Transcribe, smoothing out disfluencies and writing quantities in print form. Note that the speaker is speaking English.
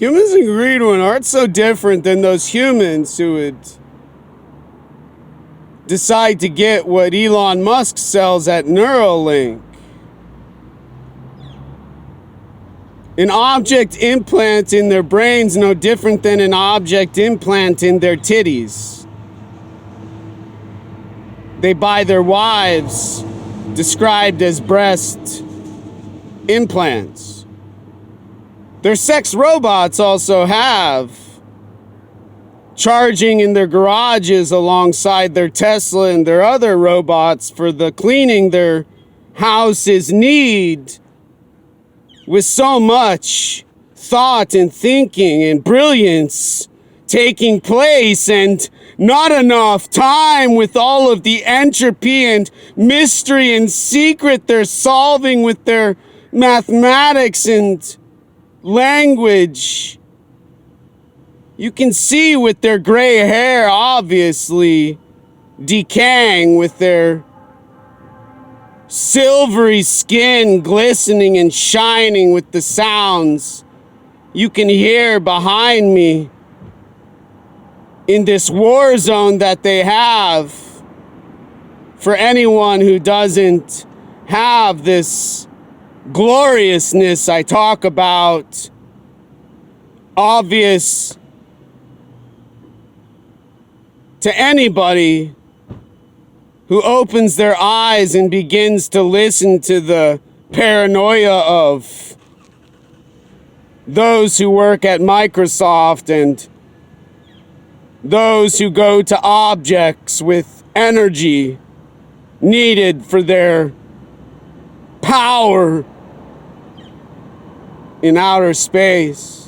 Humans agree to an art so different than those humans who would decide to get what Elon Musk sells at Neuralink. An object implant in their brains no different than an object implant in their titties. They buy their wives described as breast implants. Their sex robots also have charging in their garages alongside their Tesla and their other robots for the cleaning their houses need, with so much thought and thinking and brilliance taking place and not enough time with all of the entropy and mystery and secret they're solving with their mathematics and language. You can see with their gray hair obviously decaying, with their silvery skin glistening and shining with the sounds you can hear behind me in this war zone that they have for anyone who doesn't have this gloriousness I talk about, obvious to anybody who opens their eyes and begins to listen to the paranoia of those who work at Microsoft and those who go to objects with energy needed for their power in outer space.